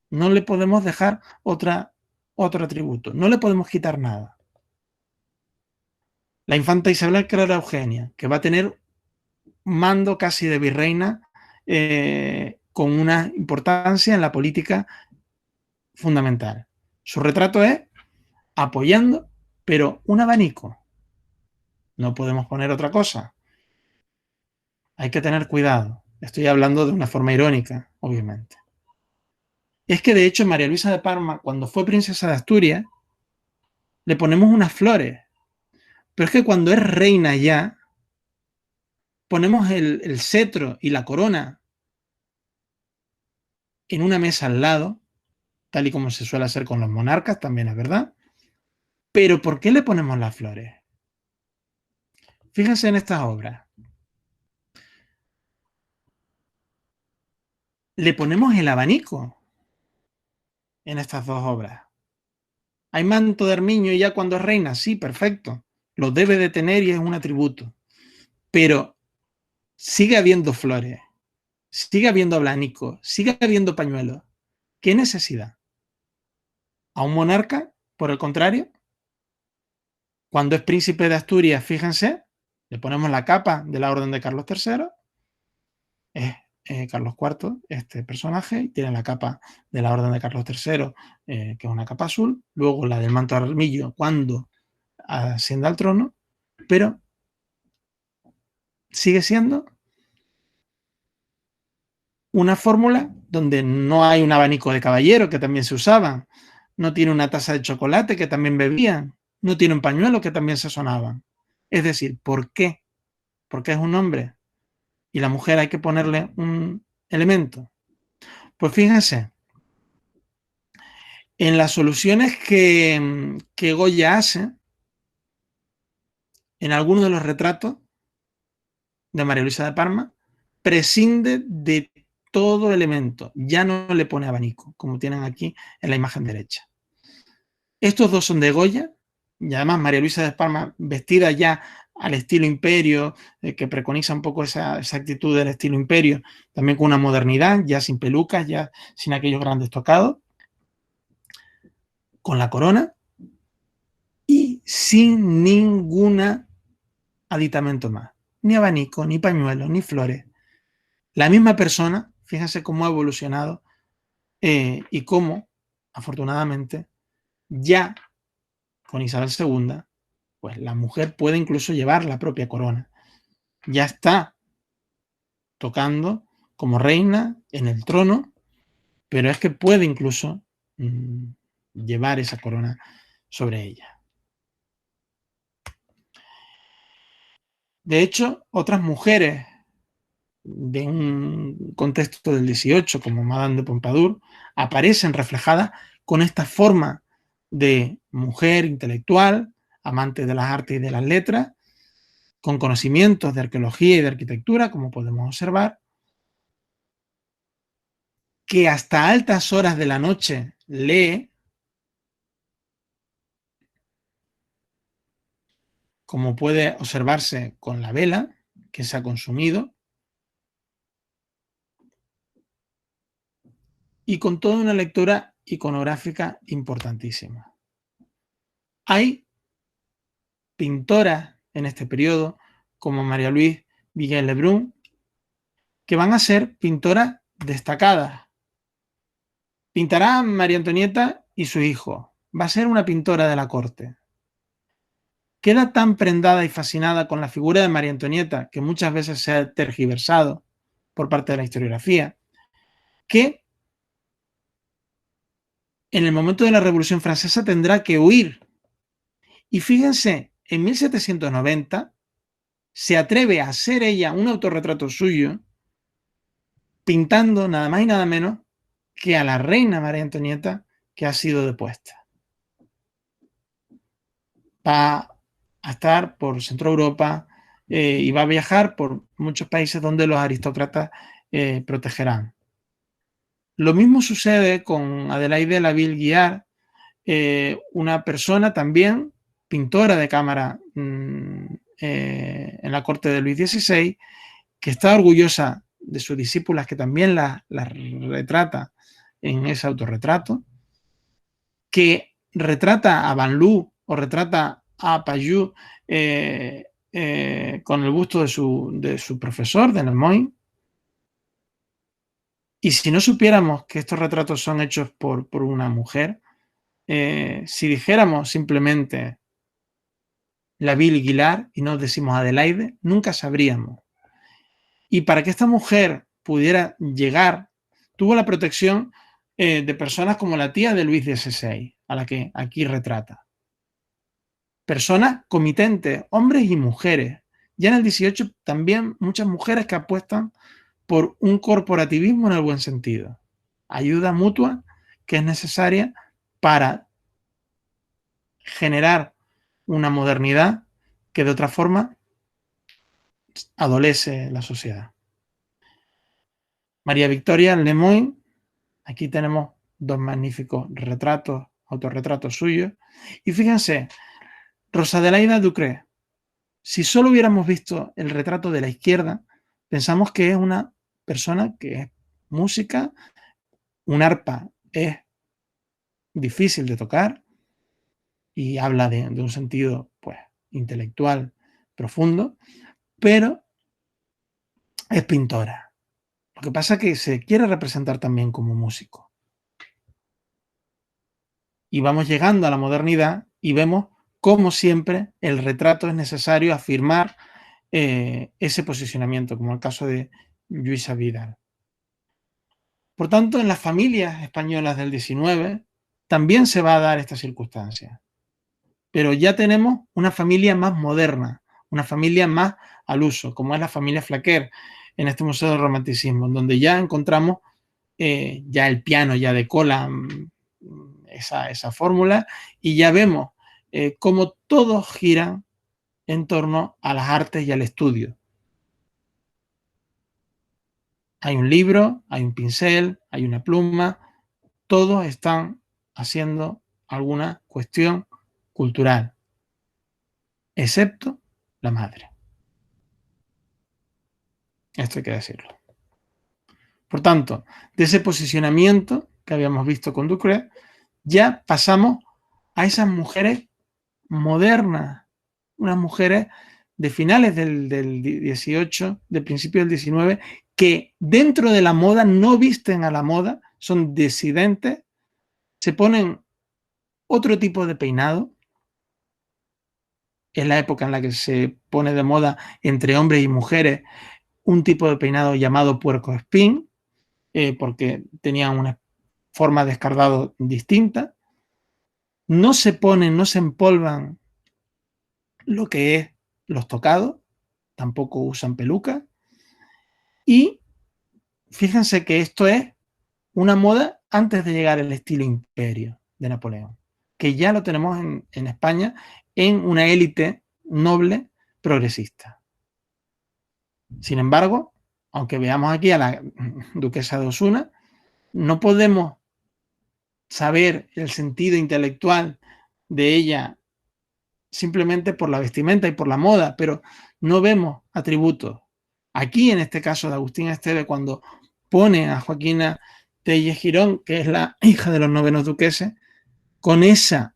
No le podemos dejar otro atributo, no le podemos quitar nada. La infanta Isabel Clara Eugenia, que va a tener mando casi de virreina, con una importancia en la política fundamental. Su retrato es apoyando, pero un abanico. No podemos poner otra cosa. Hay que tener cuidado. Estoy hablando de una forma irónica, obviamente. Es que de hecho María Luisa de Parma, cuando fue princesa de Asturias, le ponemos unas flores. Pero es que cuando es reina ya, ponemos el cetro y la corona en una mesa al lado, tal y como se suele hacer con los monarcas, también es verdad. Pero ¿por qué le ponemos las flores? Fíjense en estas obras. Le ponemos el abanico en estas dos obras. ¿Hay manto de armiño ya cuando es reina? Sí, perfecto. Lo debe de tener y es un atributo. Pero sigue habiendo flores, sigue habiendo abanico, sigue habiendo pañuelos. ¿Qué necesidad? ¿A un monarca, por el contrario? Cuando es príncipe de Asturias, fíjense, le ponemos la capa de la Orden de Carlos III, es Carlos IV, este personaje, tiene la capa de la Orden de Carlos III, que es una capa azul, luego la del manto de armillo cuando asciende al trono, pero sigue siendo una fórmula donde no hay un abanico de caballero, que también se usaban, no tiene una taza de chocolate, que también bebían, no tiene un pañuelo, que también se sonaban. Es decir, ¿por qué? Porque es un hombre y la mujer hay que ponerle un elemento. Pues fíjense, en las soluciones que Goya hace, en algunos de los retratos de María Luisa de Parma, prescinde de todo elemento, ya no le pone abanico, como tienen aquí en la imagen derecha. Estos dos son de Goya, y además María Luisa de Parma, vestida ya al estilo imperio, que preconiza un poco esa actitud del estilo imperio, también con una modernidad, ya sin pelucas, ya sin aquellos grandes tocados, con la corona y sin ningún aditamento más, ni abanico, ni pañuelo, ni flores. La misma persona, fíjense cómo ha evolucionado y cómo, afortunadamente, ya con Isabel II, pues la mujer puede incluso llevar la propia corona. Ya está tocando como reina en el trono, pero es que puede incluso llevar esa corona sobre ella. De hecho, otras mujeres de un contexto del 18, como Madame de Pompadour, aparecen reflejadas con esta forma de mujer intelectual, amante de las artes y de las letras, con conocimientos de arqueología y de arquitectura, como podemos observar, que hasta altas horas de la noche lee, como puede observarse con la vela, que se ha consumido y con toda una lectura iconográfica importantísima. Hay pintoras en este periodo, como María Luis Viguel Lebrun, que van a ser pintoras destacadas. Pintará María Antonieta y su hijo. Va a ser una pintora de la corte. Queda tan prendada y fascinada con la figura de María Antonieta, que muchas veces se ha tergiversado por parte de la historiografía, que en el momento de la Revolución Francesa tendrá que huir. Y fíjense, en 1790 se atreve a hacer ella un autorretrato suyo, pintando nada más y nada menos que a la reina María Antonieta, que ha sido depuesta. Va a estar por Centro Europa y va a viajar por muchos países donde los aristócratas protegerán. Lo mismo sucede con Adelaide Laville Guiard, una persona también pintora de cámara en la corte de Luis XVI, que está orgullosa de sus discípulas, que también la retrata en ese autorretrato, que retrata a Van Loo o retrata a Pajou con el busto de su profesor, de Lemoyne. Y si no supiéramos que estos retratos son hechos por una mujer, si dijéramos simplemente Laville Guiard y no decimos Adelaide, nunca sabríamos. Y para que esta mujer pudiera llegar, tuvo la protección de personas como la tía de Luis XVI, a la que aquí retrata. Personas comitentes, hombres y mujeres. Ya en el 18 también muchas mujeres que apuestan por un corporativismo en el buen sentido. Ayuda mutua que es necesaria para generar una modernidad que de otra forma adolece la sociedad. María Victoria Lemoyne, aquí tenemos dos magníficos retratos, autorretratos suyos. Y fíjense, Rosa Adelaida Ducré, si solo hubiéramos visto el retrato de la izquierda, pensamos que es una persona que es música, un arpa es difícil de tocar y habla de un sentido pues, intelectual profundo, pero es pintora. Lo que pasa es que se quiere representar también como músico. Y vamos llegando a la modernidad y vemos cómo siempre el retrato es necesario afirmar ese posicionamiento, como el caso de Lluïsa Vidal. Por tanto, en las familias españolas del XIX también se va a dar esta circunstancia. Pero ya tenemos una familia más moderna, una familia más al uso, como es la familia Flaquer en este Museo del Romanticismo, donde ya encontramos ya el piano ya de cola, esa fórmula, y ya vemos cómo todos giran en torno a las artes y al estudio. Hay un libro, hay un pincel, hay una pluma, todos están haciendo alguna cuestión cultural, excepto la madre. Esto hay que decirlo. Por tanto, de ese posicionamiento que habíamos visto con Ducré, ya pasamos a esas mujeres modernas, unas mujeres de finales del 18, de principios del 19, que dentro de la moda no visten a la moda, son disidentes, se ponen otro tipo de peinado. Es la época en la que se pone de moda entre hombres y mujeres un tipo de peinado llamado puercoespín, porque tenían una forma de escardado distinta. No se ponen, no se empolvan lo que es los tocados, tampoco usan peluca. Y fíjense que esto es una moda antes de llegar al estilo imperio de Napoleón, que ya lo tenemos en España en una élite noble progresista. Sin embargo, aunque veamos aquí a la duquesa de Osuna, no podemos saber el sentido intelectual de ella simplemente por la vestimenta y por la moda, pero no vemos atributos. Aquí, en este caso de Agustín Esteve, cuando pone a Joaquina Telles Girón, que es la hija de los novenos duqueses, con ese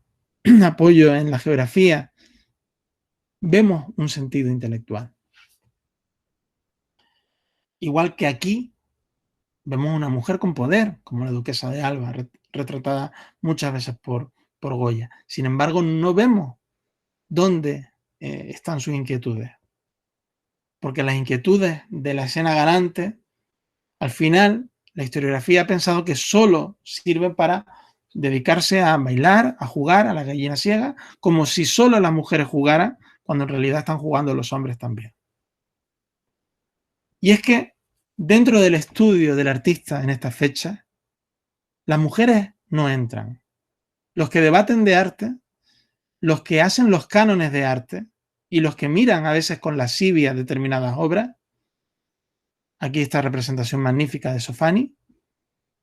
apoyo en la geografía, vemos un sentido intelectual. Igual que aquí vemos una mujer con poder, como la duquesa de Alba, retratada muchas veces por Goya. Sin embargo, no vemos dónde están sus inquietudes. Porque las inquietudes de la escena galante, al final, la historiografía ha pensado que solo sirven para dedicarse a bailar, a jugar a la gallina ciega, como si solo las mujeres jugaran, cuando en realidad están jugando los hombres también. Y es que dentro del estudio del artista en esta fecha, las mujeres no entran. Los que debaten de arte, los que hacen los cánones de arte y los que miran a veces con lascivia determinadas obras, aquí esta representación magnífica de Sofani,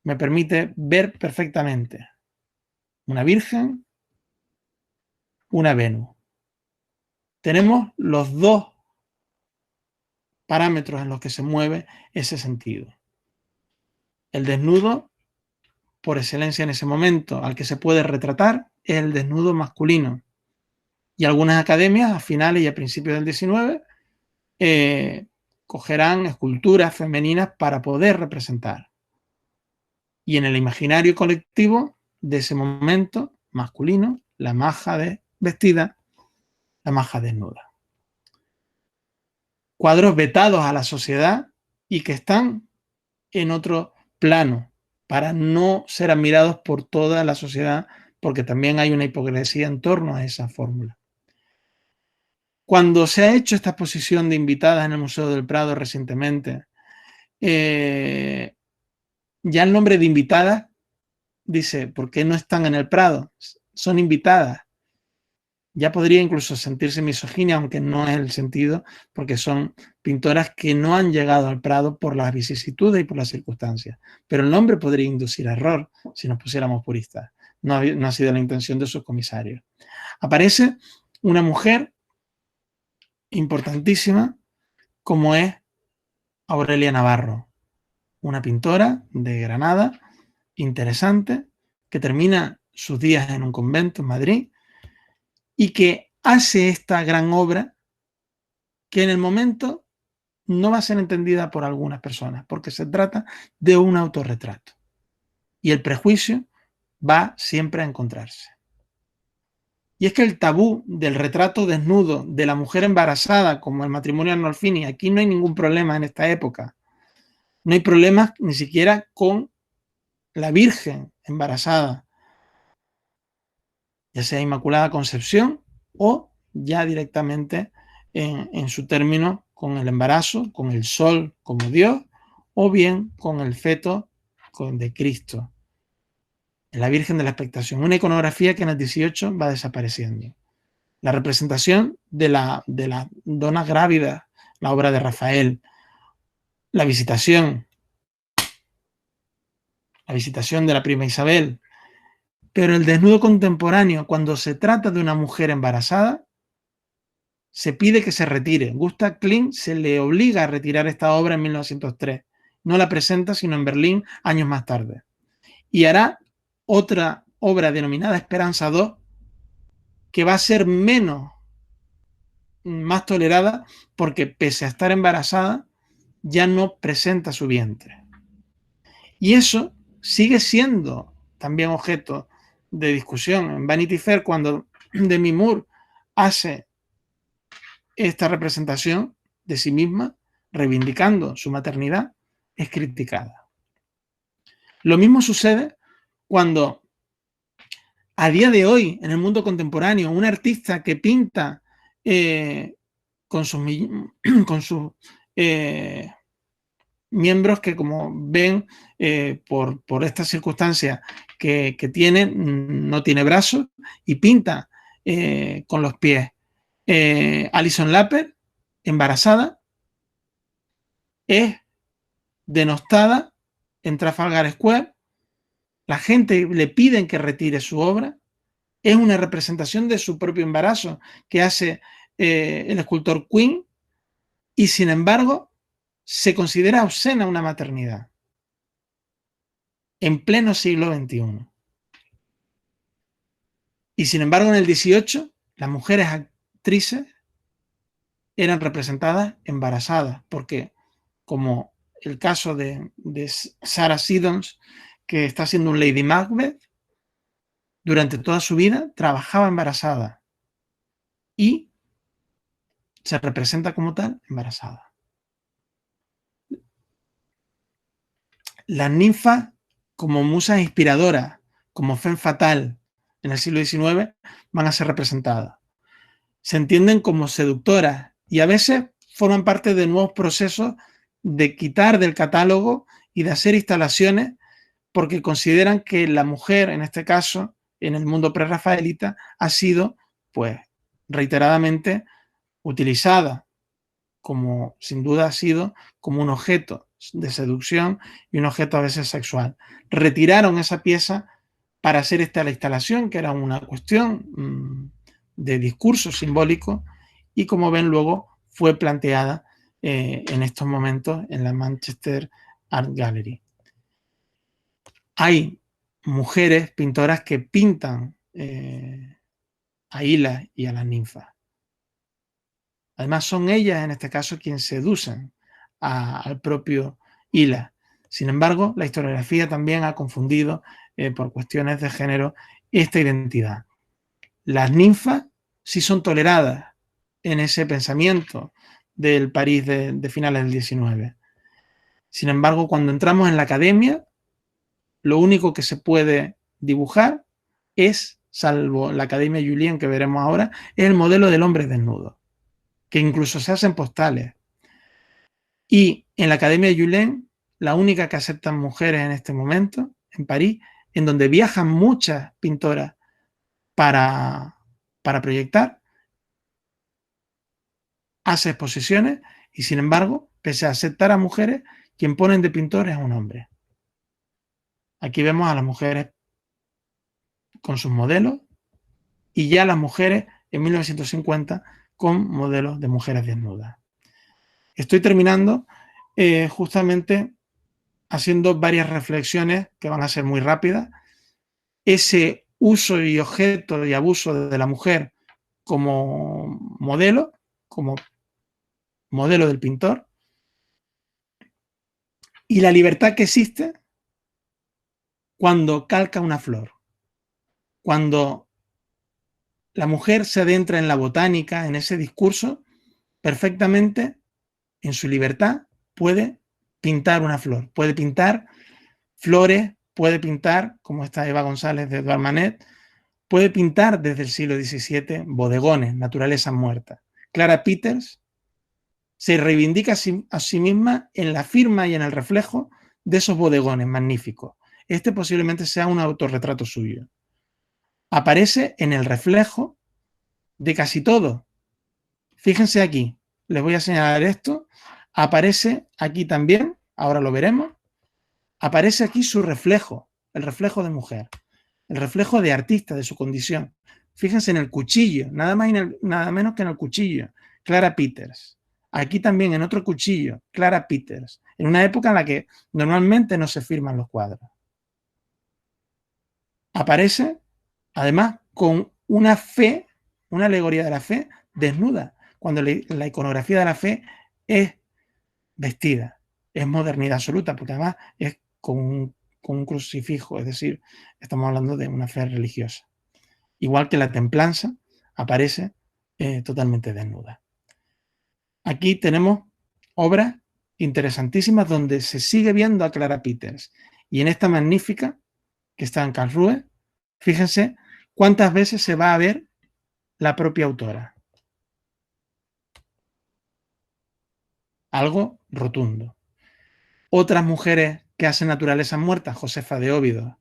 me permite ver perfectamente una Virgen, una Venus. Tenemos los dos parámetros en los que se mueve ese sentido. El desnudo, por excelencia en ese momento, al que se puede retratar, es el desnudo masculino. Y algunas academias, a finales y a principios del XIX, cogerán esculturas femeninas para poder representar. Y en el imaginario colectivo de ese momento masculino, la maja vestida, la maja desnuda. Cuadros vetados a la sociedad y que están en otro plano para no ser admirados por toda la sociedad, porque también hay una hipocresía en torno a esa fórmula. Cuando se ha hecho esta exposición de invitadas en el Museo del Prado recientemente, ya el nombre de invitadas dice, ¿por qué no están en el Prado? Son invitadas. Ya podría incluso sentirse misoginia, aunque no es el sentido, porque son pintoras que no han llegado al Prado por las vicisitudes y por las circunstancias. Pero el nombre podría inducir error si nos pusiéramos puristas. No ha sido la intención de sus comisarios. Aparece una mujer importantísima como es Aurelia Navarro, una pintora de Granada, interesante, que termina sus días en un convento en Madrid y que hace esta gran obra que en el momento no va a ser entendida por algunas personas, porque se trata de un autorretrato. Y el prejuicio va siempre a encontrarse. Y es que el tabú del retrato desnudo de la mujer embarazada, como el matrimonio Arnolfini, aquí no hay ningún problema en esta época. No hay problemas ni siquiera con la Virgen embarazada, ya sea Inmaculada Concepción o ya directamente en su término con el embarazo, con el sol como Dios, o bien con el feto de Cristo, la Virgen de la Expectación, una iconografía que en el 18 va desapareciendo. La representación de la dona grávida, la obra de Rafael, la visitación de la prima Isabel, pero el desnudo contemporáneo, cuando se trata de una mujer embarazada, se pide que se retire. Gustav Klimt se le obliga a retirar esta obra en 1903. No la presenta sino en Berlín años más tarde. Y hará otra obra denominada Esperanza II, que va a ser más tolerada, porque pese a estar embarazada, ya no presenta su vientre. Y eso sigue siendo también objeto de discusión. En Vanity Fair, cuando Demi Moore hace esta representación de sí misma, reivindicando su maternidad, es criticada. Lo mismo sucede cuando a día de hoy, en el mundo contemporáneo, un artista que pinta con sus miembros que, como ven, por estas circunstancias que tiene, no tiene brazos, y pinta con los pies. Alison Lapper, embarazada, es denostada en Trafalgar Square. La gente le piden que retire su obra es una representación de su propio embarazo que hace el escultor Quinn, y sin embargo se considera obscena una maternidad en pleno siglo XXI. Y sin embargo en el XVIII las mujeres actrices eran representadas embarazadas, porque como el caso de Sarah Siddons, que está siendo un Lady Macbeth, durante toda su vida trabajaba embarazada y se representa como tal embarazada. Las ninfas, como musas inspiradoras, como femme fatale en el siglo XIX, van a ser representadas. Se entienden como seductoras y a veces forman parte de nuevos procesos de quitar del catálogo y de hacer instalaciones porque consideran que la mujer, en este caso, en el mundo prerrafaelita, ha sido, pues, reiteradamente utilizada como, sin duda ha sido, como un objeto de seducción y un objeto a veces sexual. Retiraron esa pieza para hacer esta la instalación, que era una cuestión de discurso simbólico, y como ven luego fue planteada en estos momentos en la Manchester Art Gallery. Hay mujeres pintoras que pintan a Ilas y a las ninfas. Además son ellas en este caso quienes seducen al propio Ilas. Sin embargo, la historiografía también ha confundido por cuestiones de género esta identidad. Las ninfas sí son toleradas en ese pensamiento del París de finales del XIX. Sin embargo, cuando entramos en la academia, lo único que se puede dibujar es, salvo la Academia Julian que veremos ahora, es el modelo del hombre desnudo, que incluso se hacen postales. Y en la Academia Julian, la única que aceptan mujeres en este momento, en París, en donde viajan muchas pintoras para proyectar, hace exposiciones y sin embargo, pese a aceptar a mujeres, quien ponen de pintores es un hombre. Aquí vemos a las mujeres con sus modelos y ya las mujeres en 1950 con modelos de mujeres desnudas. Estoy terminando justamente haciendo varias reflexiones que van a ser muy rápidas. Ese uso y objeto y abuso de la mujer como modelo del pintor, y la libertad que existe cuando calca una flor, cuando la mujer se adentra en la botánica, en ese discurso, perfectamente en su libertad puede pintar una flor, puede pintar flores, puede pintar, como esta Eva González de Edouard Manet, puede pintar desde el siglo XVII bodegones, naturalezas muertas. Clara Peters se reivindica a sí misma en la firma y en el reflejo de esos bodegones magníficos. Este posiblemente sea un autorretrato suyo. Aparece en el reflejo de casi todo. Fíjense aquí, les voy a señalar esto. Aparece aquí también, ahora lo veremos, aparece aquí su reflejo, el reflejo de mujer, el reflejo de artista, de su condición. Fíjense en el cuchillo, nada más y nada menos que en el cuchillo, Clara Peters. Aquí también en otro cuchillo, Clara Peters, en una época en la que normalmente no se firman los cuadros. Aparece, además, con una fe, una alegoría de la fe desnuda, cuando la iconografía de la fe es vestida, es modernidad absoluta, porque además es con un crucifijo, es decir, estamos hablando de una fe religiosa. Igual que la templanza aparece totalmente desnuda. Aquí tenemos obras interesantísimas donde se sigue viendo a Clara Peters. Y en esta magnífica, que está en Karlsruhe, fíjense cuántas veces se va a ver la propia autora. Algo rotundo. Otras mujeres que hacen naturalezas muertas, Josefa de Óbidos,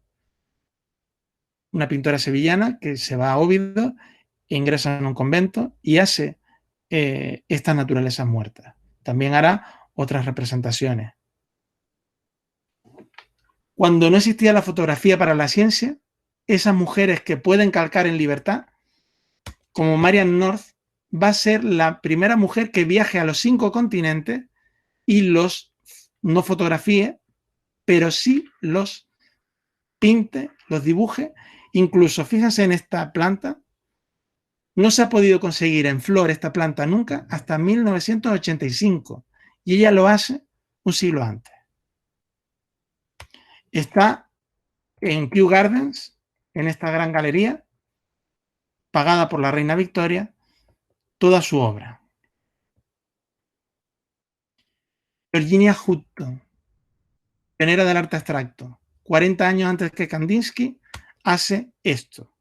una pintora sevillana que se va a Óbidos, ingresa en un convento y hace estas naturalezas muertas. También hará otras representaciones. Cuando no existía la fotografía para la ciencia, esas mujeres que pueden calcar en libertad, como Marian North, va a ser la primera mujer que viaje a los 5 continentes y los no fotografíe, pero sí los pinte, los dibuje. Incluso, fíjense en esta planta, no se ha podido conseguir en flor esta planta nunca hasta 1985 y ella lo hace un siglo antes. Está en Kew Gardens, en esta gran galería, pagada por la reina Victoria, toda su obra. Virginia Houghton, pionera del arte abstracto, 40 años antes que Kandinsky, hace esto.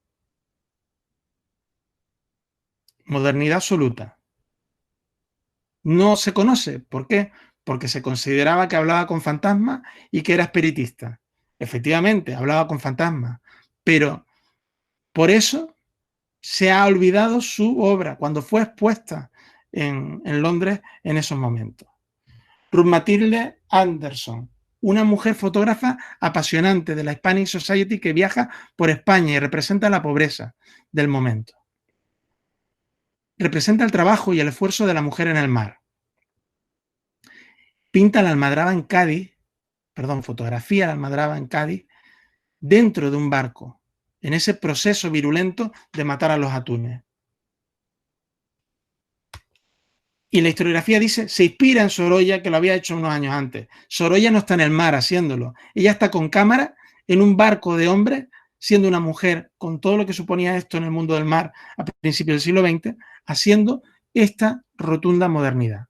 Modernidad absoluta. No se conoce. ¿Por qué? Porque se consideraba que hablaba con fantasmas y que era espiritista. Efectivamente, hablaba con fantasmas, pero por eso se ha olvidado su obra cuando fue expuesta en Londres en esos momentos. Ruth Matilde Anderson, una mujer fotógrafa apasionante de la Hispanic Society que viaja por España y representa la pobreza del momento. Representa el trabajo y el esfuerzo de la mujer en el mar. Pinta la almadraba en Cádiz, fotografía la almadraba en Cádiz, dentro de un barco, en ese proceso virulento de matar a los atunes. Y la historiografía dice, se inspira en Sorolla, que lo había hecho unos años antes. Sorolla no está en el mar haciéndolo. Ella está con cámara en un barco de hombres, siendo una mujer, con todo lo que suponía esto en el mundo del mar a principios del siglo XX, haciendo esta rotunda modernidad.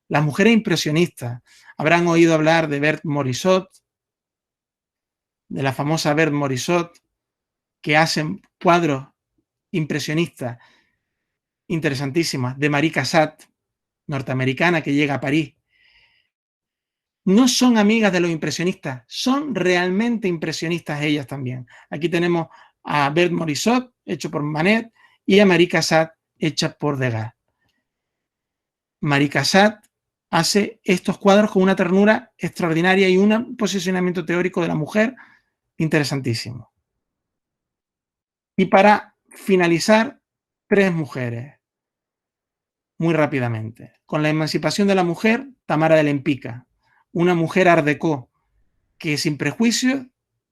Las mujeres impresionistas. Habrán oído hablar de Berthe Morisot, de la famosa Berthe Morisot, que hacen cuadros impresionistas interesantísimas, de Marie Cassatt, norteamericana, que llega a París. No son amigas de los impresionistas, son realmente impresionistas ellas también. Aquí tenemos a Berthe Morisot, hecho por Manet, y a Marie Cassatt, hecha por Degas. Marie Cassatt hace estos cuadros con una ternura extraordinaria y un posicionamiento teórico de la mujer interesantísimo. Y para finalizar, 3 mujeres, muy rápidamente. Con la emancipación de la mujer, Tamara de Lempicka, una mujer art déco que sin prejuicios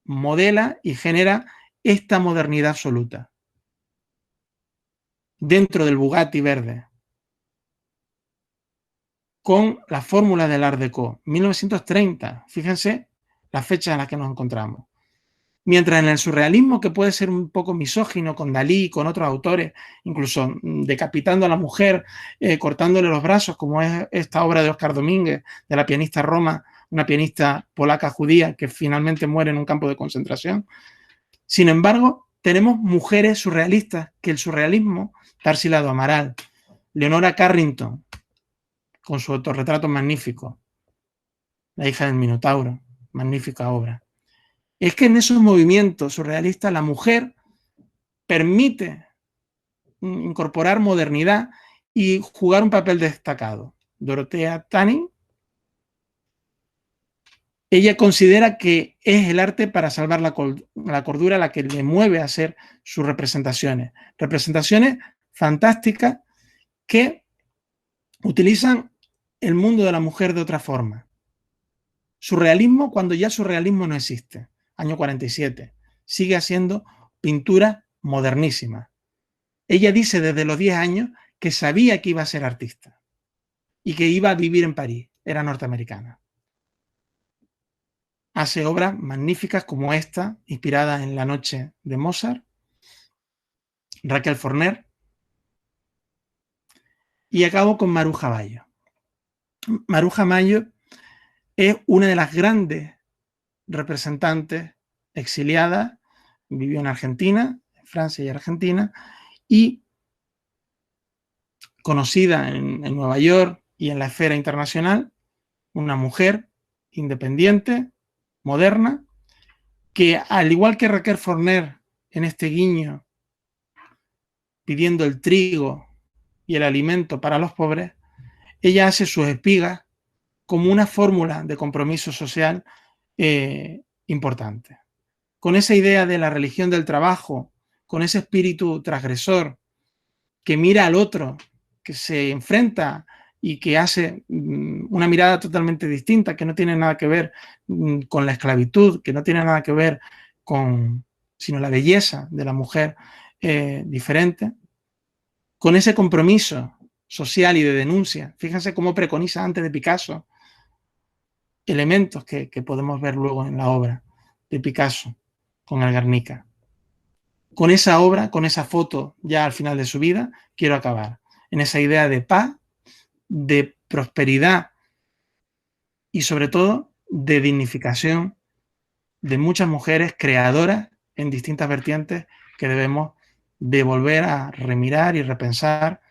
modela y genera esta modernidad absoluta dentro del Bugatti verde, con la fórmula del art déco, 1930, fíjense las fechas en las que nos encontramos. Mientras en el surrealismo, que puede ser un poco misógino, con Dalí, con otros autores, incluso decapitando a la mujer, cortándole los brazos, como es esta obra de Oscar Domínguez, de la pianista Roma, una pianista polaca judía que finalmente muere en un campo de concentración. Sin embargo, tenemos mujeres surrealistas, que el surrealismo, Tarsila do Amaral, Leonora Carrington, con su autorretrato magnífico, La hija del Minotauro, magnífica obra. Es que en esos movimientos surrealistas la mujer permite incorporar modernidad y jugar un papel destacado. Dorothea Tanning, ella considera que es el arte para salvar la cordura la que le mueve a hacer sus representaciones. Representaciones fantásticas que utilizan el mundo de la mujer de otra forma. Surrealismo cuando ya el surrealismo no existe. Año 47. Sigue haciendo pintura modernísima. Ella dice desde los 10 años que sabía que iba a ser artista y que iba a vivir en París. Era norteamericana. Hace obras magníficas como esta, inspirada en La noche de Mozart, Raquel Forner, y acabo con Maruja Mayo. Maruja Mayo es una de las grandes representantes exiliadas, vivió en Argentina, Francia y Argentina, y conocida en Nueva York y en la esfera internacional, una mujer independiente, moderna, que al igual que Raquel Forner en este guiño, pidiendo el trigo y el alimento para los pobres, ella hace sus espigas como una fórmula de compromiso social importante. con esa idea de la religión del trabajo, con ese espíritu transgresor que mira al otro, que se enfrenta y que hace una mirada totalmente distinta, que no tiene nada que ver con la esclavitud, que no tiene nada que ver con, sino la belleza de la mujer diferente, con ese compromiso social y de denuncia. Fíjense cómo preconiza antes de Picasso elementos que podemos ver luego en la obra de Picasso con el Guernica. Con esa obra, con esa foto ya al final de su vida, quiero acabar. En esa idea de paz, de prosperidad y sobre todo de dignificación de muchas mujeres creadoras en distintas vertientes que debemos de volver a remirar y repensar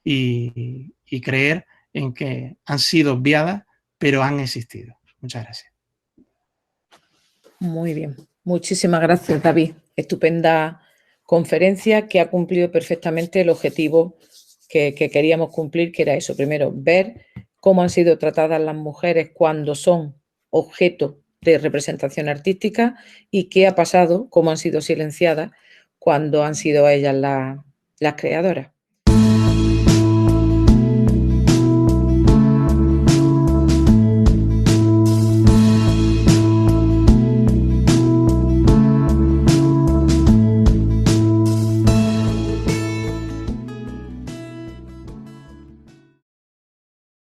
y creer en que han sido obviadas, pero han existido. Muchas gracias. Muy bien. Muchísimas gracias, David. Estupenda conferencia que ha cumplido perfectamente el objetivo que queríamos cumplir, que era eso. Primero, ver cómo han sido tratadas las mujeres cuando son objeto de representación artística y qué ha pasado, cómo han sido silenciadas cuando han sido ellas las creadoras.